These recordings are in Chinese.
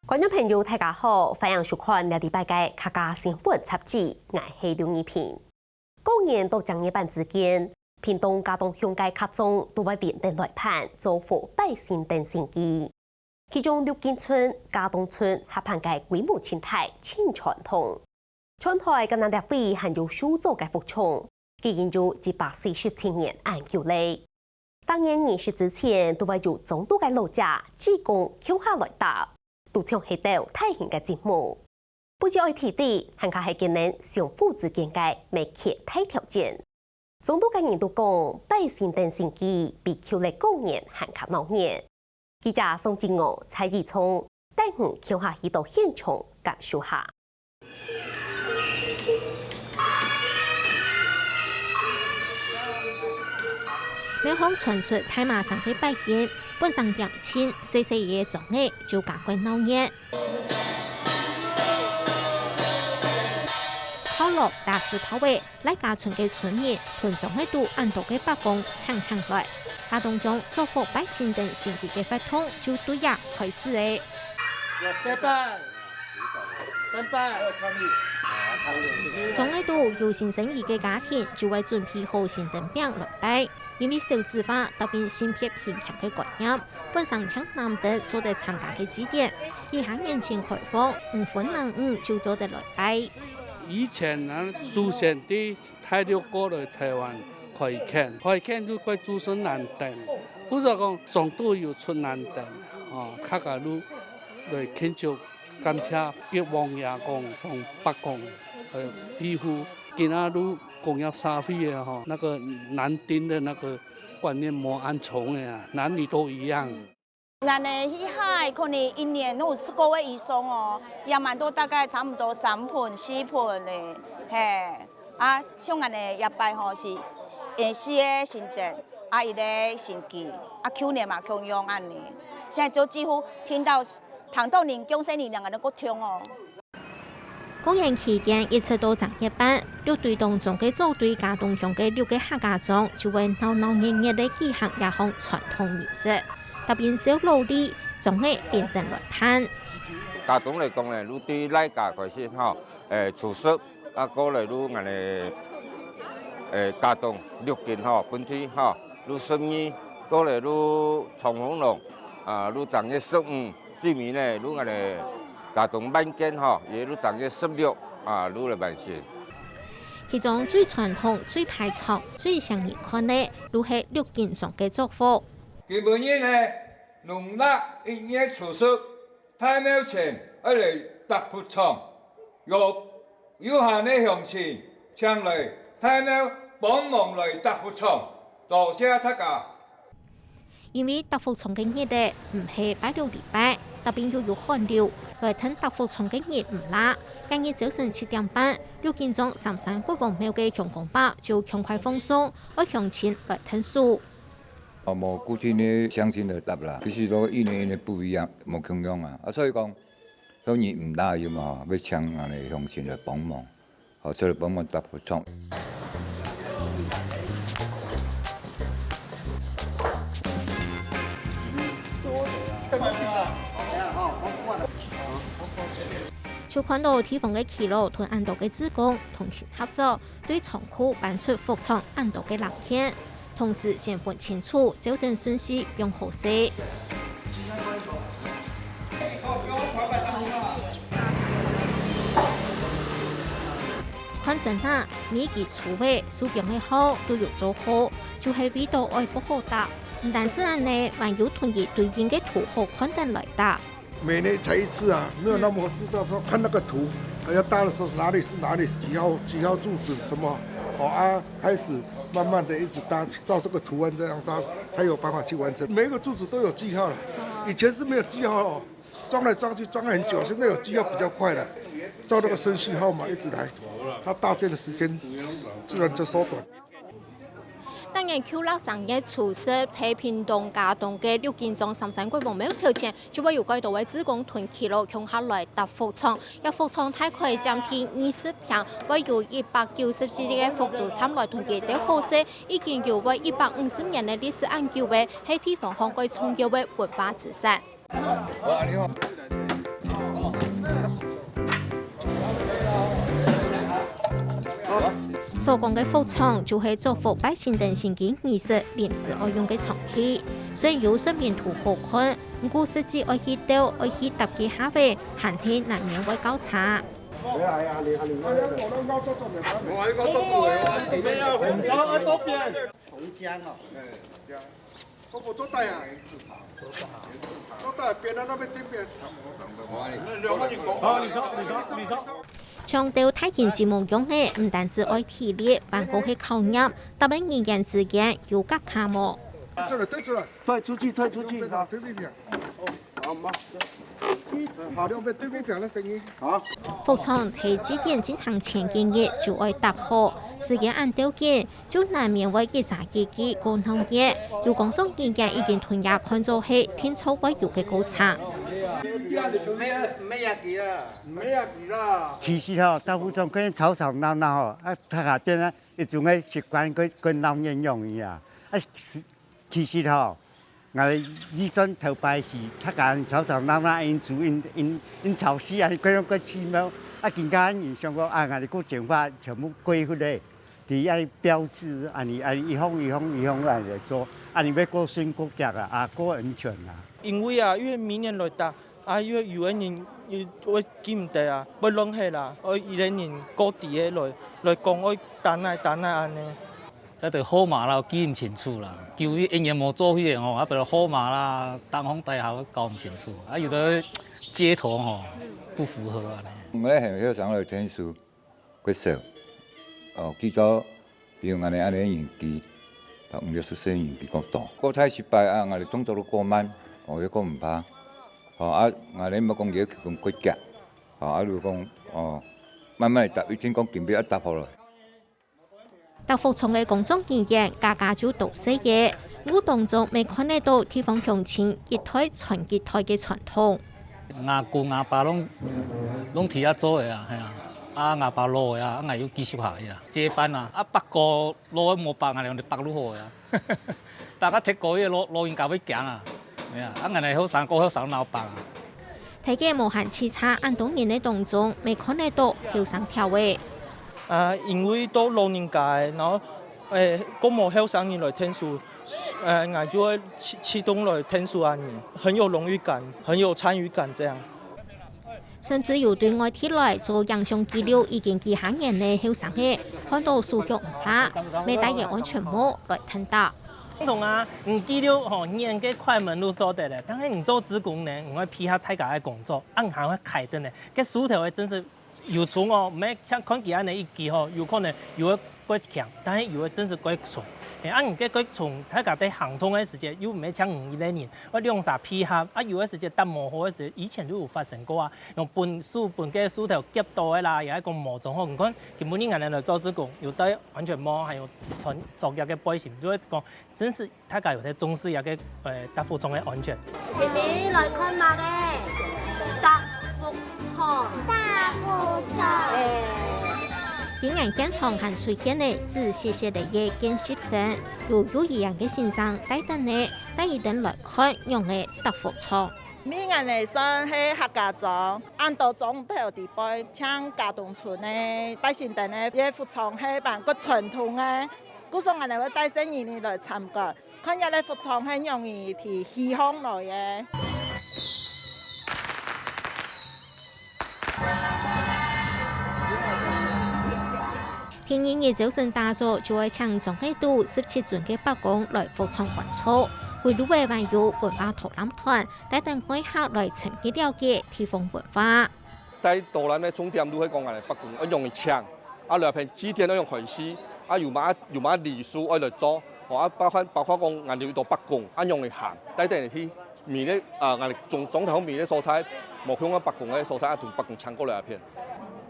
观众朋友，大家好，欢迎收看《礼拜嘅客家新闻杂志》，我係刘一平。今年到正月半之間，屏東嘉東鄉嘅客中都會連登來盤，造福百姓等生意。其中六間村、嘉東村合辦嘅規模青台千傳統，春台嘅南特位含有數座嘅服從，已經有147年按舊例。當年20時之前，都會有眾多嘅老家志工翹下來打。都唱起到大型嘅節目，不只愛提啲，還加係今年相互之間嘅密切大條件。眾多嘅人都講，百姓等生意比舊歷過年還較鬧熱。記者宋志娥、蔡義聰帶我跳下去到現場感受下。苗行傳出大馬上嘅拜見，本上點錢，細細嘢種嘅就趕快鬧熱。烤肉大字頭尾，來家村嘅村民團種喺度按到嘅北宮搶搶來，嘉東鄉造福百姓等生意嘅活動就對呀開始誒。種喺度有新生意嘅家庭就會準備好新燈餅來拜。因為少子化特別性別偏強嘅觀念，本上搶難得做得參加嘅指點，以下年前開放5分5就做得來拜。以前啊，祖先啲太六過來台灣開墾就怪祖先難等，不是講上都要出難等，客家路來慶祝感謝結王爺公同北公，庇護今仔路。工業社會嘅哈，那個男丁的那個觀念冇按重嘅啊，男女都一樣。咱的去海可能一年都有4個月以上哦，也蠻多，大概差唔多3盆4盆的，嘿，啊，像咱的業拜吼是4個新燈，啊1個新機，啊去年嘛同樣安尼，現在就幾乎聽到人講生年兩個都夠聽哦。公演期間，一直到正月半，6隊當中嘅組隊嘉東鄉嘅6個客家莊就會鬧鬧熱熱地舉行一項傳統儀式，特別招勞力，總係連登來攀。嘉東嚟講咧，你對來家開始吼，除夕啊，過嚟你我哋嘉東6間吼本地吼，你生意過嚟你長虹龍啊，你正月15之面咧，你我哋。嘉東萬間吼，也都正月16啊，愈來萬先。其中最傳統、最排場、最上人看的，愈係6間莊嘅祝福。基本日呢，農曆1月除夕，太廟前一嚟搭佛場，有限的鄉親請來太廟幫忙來搭佛場，多謝大家。因為搭佛場嘅日咧，唔係拜6禮拜。特別要有寒流，來睇搭福從嘅熱唔辣。今日早晨7點半，6間莊三山國王廟嘅強光把就強快放鬆，我向前來睇書。冇固定嘅相親嚟搭啦，必須都一年不一樣，冇共樣啊！所以講，當然唔大要嘛，要請人哋鄉親嚟幫忙，所以幫忙搭福從。就看到地方嘅耆老同安道嘅志工同心合作，對倉庫搬出服從安道嘅藍天，同時先分清楚招等順序用好勢。看真啊，每個廚位數量嘅好都要做好，就係味道愛不好搭，唔但自然呢，還有團結對應嘅圖好看得來搭。每年才一次啊，沒有那麼知道說看那個圖，要搭的時候哪裡是哪裡，幾號柱子什麼，開始慢慢的一直搭，照這個圖案這樣搭，才有辦法去完成。每一個柱子都有記號了，以前是沒有記號哦，裝來裝去裝很久，現在有記號比較快了，照那個順序號碼一直來，它搭建的時間自然就縮短。當然，扣落正月除夕，喺屏東嘉東嘅6間莊三山國王廟頭前，就會有幾多位志工團耆老向下來搭福場，一福場大概佔地20平，會有194嘅福組參來團結，啲好勢已經有為150年嘅歷史研究嘅，喺地方香港重要嘅文化資產。所講嘅服裝就係祝福百姓等先嘅儀式臨時愛用嘅場器，雖然有身面圖好看，不過實際愛去到愛去搭嘅下位，限體難免會交叉。強調體驗節目用嘅唔單止愛體力，還個係考驗，特別人人之間有夾卡模。退出去，退出去，好，對面邊。好，兩邊對面邊的聲音。好。服裝提幾點進行前幾日就愛搭好，時間按條件就難免會結啥幾個鬧熱。有公眾意見已經吞下看做係天操鬼有嘅高層。其實吼，大服裝跟吵吵鬧鬧吼，他下邊咧一種嘅習慣，跟鬧人用伊啊。其實吼，我哋醫生頭擺是，他講吵吵鬧鬧，因煮因吵死啊，嗰種個氣氛，更加影響個我哋個整法全部歸回嚟，第一標誌，一項來做，要過選國家過安全啊。因為明年來搭。因為有啲人會記唔得啊，會冷氣啦，有啲人各地嘅來講，我等下安尼。即對號碼啦，記唔清楚啦，叫啲營業冇做迄個吼，譬如號碼啦、燈光大廈搞唔清楚，有啲街頭吼不符合啊。我咧係要上來天數，佢少，記到比如安尼年紀，到50-60歲年紀較大，過太失敗啊，我哋動作都過慢，又過唔怕。我哋冇講要求咁規格，如果講慢慢嚟搭，已經講準備一搭好啦。搭服裝嘅公眾意見，家就讀寫嘢，我當中未看得到地方鄉親一台傳一台嘅傳統。阿公阿爸攏替阿做嘅啊，係啊，阿爸攞嘅啊，要繼續下嘅啊，接班啊，北個攞冇白，我哋北攞好嘅啊，大家踢過嘢攞完教俾行啊。好上高好上老白啊！睇嘅無限次差，按當年嘅當中，未看得到後生跳嘅。因為到老年家，然後個冇後生人來聽書，我就會啟動來聽書啊，很有榮譽感，很有參與感，這樣。甚至有對外地來做影像記錄已經幾行年嘅後生嘅，看到數據唔大，未戴嘅安全帽來聽到。同啊，唔記錄吼，年嘅快門都做得咧，但係唔做職工呢，唔會批下太家嘅工作，硬行會開燈咧，個薯條嘅真是有蟲哦，唔係像看其他人一記吼，有可能有會過強，但係有會真是過蟲。唔嘅過蟲，太家在行通嘅時間，又唔係像5年年，我用啥批下，有嘅時間搭磨好嘅時，以前都有發生過啊，用半嘅薯條夾到嘅啦，有一個磨仲好，唔講根本啲人嚟做職工，有戴安全帽，還有穿作業嘅背心，就會講真是太家有啲重視有嘅搭服裝嘅安全。前面來看嘛嘅搭服裝。竟然現場還出現呢仔細細的嘅見習生，有一樣嘅先生帶等呢，帶一等來看用嘅搭服裝。每個人算係客家莊，按到總頭地位，像家東村嘅百姓等嘅嘅服裝係辦個傳統嘅，故所我哋會帶新人來參加，看日嘅服裝係容易提起哄來嘅。天然嘅早晨打造就會請總喺度17尊嘅北宮來服裝演出，會路嘅還有文化導覽團帶等愛客來參與了解地方文化。在導覽嘅重點都係講我哋北宮，用嚟唱，兩片紙天都用開始，有馬禮數愛嚟做，包括講我哋要到北宮，用嚟行，帶等去面咧我哋總頭面咧素材，冇向北宮嘅素材同北宮唱過兩片。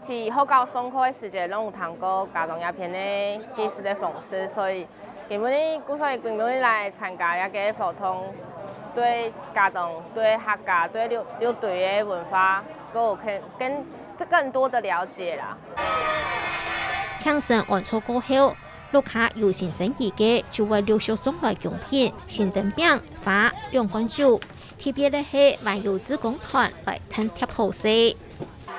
是學校上課嘅時節，攏有談過家當鴉片嘅技術嘅方式，所以根本來參加一個活動，對家當、對客家、對六隊嘅文化，都有更多的了解啦。搶神演出過後，陸下有新生意嘅就會陸續送來獎品，新燈餅、花、兩罐酒，特別嘅係還有志工團來貼好勢。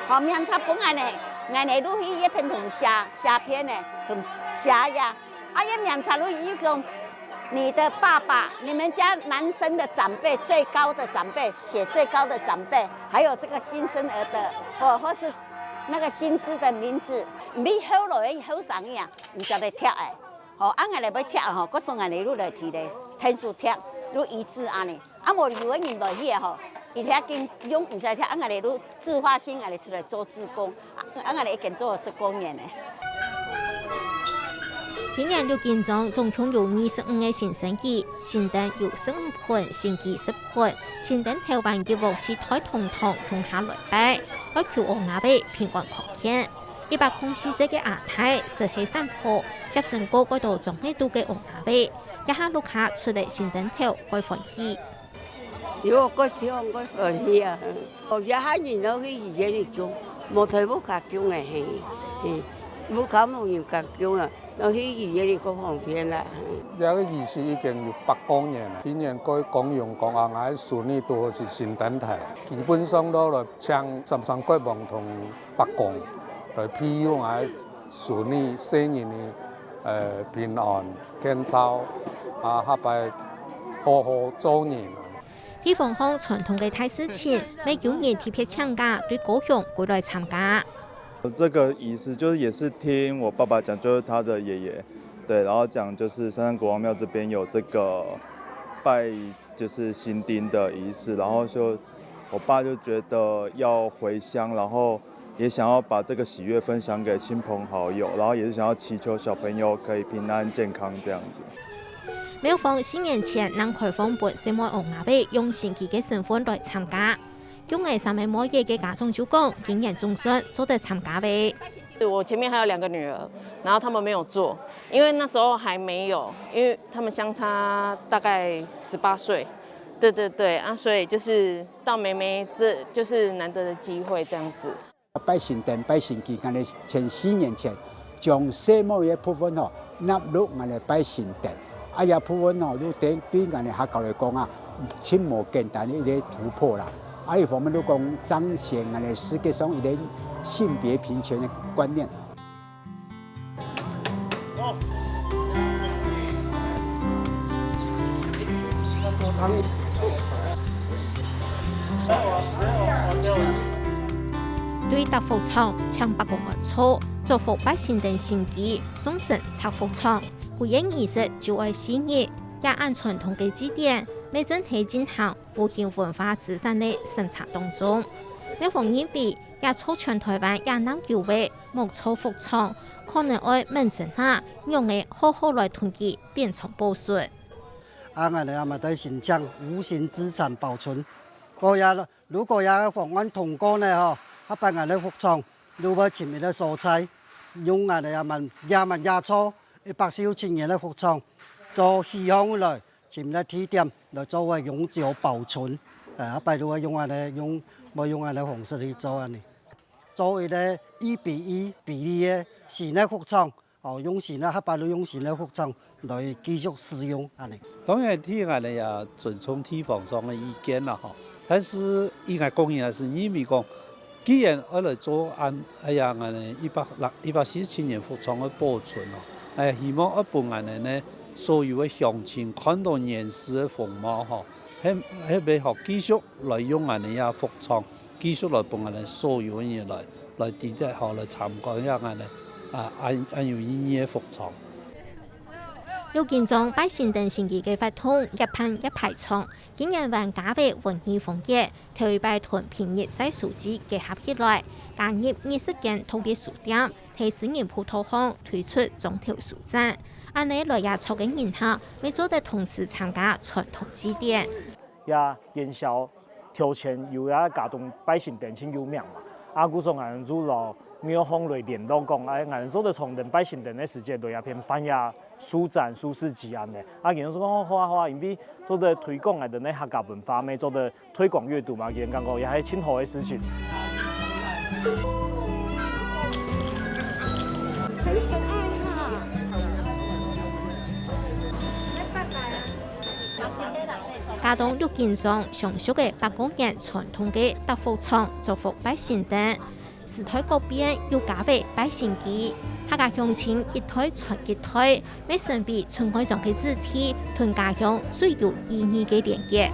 後面插本眼呢，都係一片同下片呢，同霞呀，也两茶路一种。你的爸爸，你们家男生的长辈，最高的长辈，写最高的长辈，还有这个新生儿的，或是那个薪资的名字，比好落去好上呀，唔就来贴诶。哦，俺来要贴吼，佮送俺来路来提咧，天数贴，路一致安尼。无如果人来去吼，伊遐经用唔使贴，俺来路自发性俺来出来做志工，俺来已经做了10多年咧。今年6件中总共有25个新生儿，新灯有15盆，新机10盆。新灯台湾业务是台统统向下来摆，要求欧亚贝平均扩建。104岁的阿太实系山坡，接成过嗰度总系度嘅欧亚贝，一下碌下出嚟新灯头该欢喜。有个希望个欢喜啊！我一下人都去以前嚟讲，冇睇冇家讲嘅係，冇搞冇人家讲啊。我去以前嚟個方便啦。這個儀式已經有8公年啦，今年佢講用講啊，我順利都是新燈台，基本上都來請三國王同北宮來庇佑我順利4年的平安健康啊，下擺好好做年。地方鄉傳統嘅大事情，每9年特別請假對高雄過來參加。这个仪式就是也是听我爸爸讲，就是他的爷爷，对，然后讲就是三山国王庙这边有这个拜就是新丁的仪式，然后就我爸就觉得要回乡，然后也想要把这个喜悦分享给亲朋好友，然后也是想要祈求小朋友可以平安健康这样子。廟方4年前能開放撥4枚歐亞貝用新奇嘅身份來參加。用藝3枚摸嘢嘅家長就講，今年總算做得參加唄。我前面還有2個女兒，然後他們沒有做，因為那時候還沒有，因為他們相差大概18歲。對啊，所以就是到妹妹，這就是難得的機會，這樣子。拜神殿、拜神祭，我哋前4年前將4枚嘅部分吼納入我哋拜神殿，也部分吼都對我哋學校嚟講啊，輕無簡單嘅一個突破啦。一方面都講彰顯我哋世界上一個性別平權嘅觀念。對答服廠搶8公元錯，祝福百姓等心機，送神拆服廠。古人儀式就愛4日，也按傳統嘅祭典。每整體進行無形文化資產的審查當中，每逢年比也促全台灣也能有為木造服廠，可能愛問政下用嘅好好來團結變成保存。我哋咪對新疆無形資產保存。如果有方案通過呢，嗬，把我哋服廠，如果前面嘅蔬菜，用我哋廿初140青年嘅服廠做氣象來。前面提點來作為永久保存，拜託用我哋嘅方式去做安尼，做一個1比1比例嘅新嘅服廠，用新嘅拜託用新嘅服廠來繼續使用安尼。當然聽我哋也尊重地方上嘅意見啦，但是應該講嘅係因為講，既然我嚟做我哋147年服廠嘅保存希望我本我哋呢。所有嘅鄉親看到原始嘅風貌吼，係俾學繼續來用我哋嘅服廠，繼續來幫我哋所有嘅嘢來地底學來參觀一下我哋按有意義嘅服廠。陸建中拜神等新奇嘅法通一噴一排廠，今年還加為文藝風格，頭一拜團平日西數字結合起來，加入20間土地書店，替市民葡萄行推出種條書展。安尼來也湊緊人下，每週的同時參加傳統祭典。也元宵頭前有也家動百姓電親有名嘛，啊，古時人做咯廟方來聯絡講，人做的從等百姓電的時間來也偏辦呀書展、書市集安尼，啊，人說好，因為做的推廣的那客家文化，咪做的推廣閱讀嘛，人講講也係挺好的事情。嘉東陸建中上述嘅8公園傳統嘅德福廠祝福百姓等，时代改变，又加倍摆新机。客家乡亲一代传一代，每身边存开种嘅字体，同家乡最有意义嘅连接。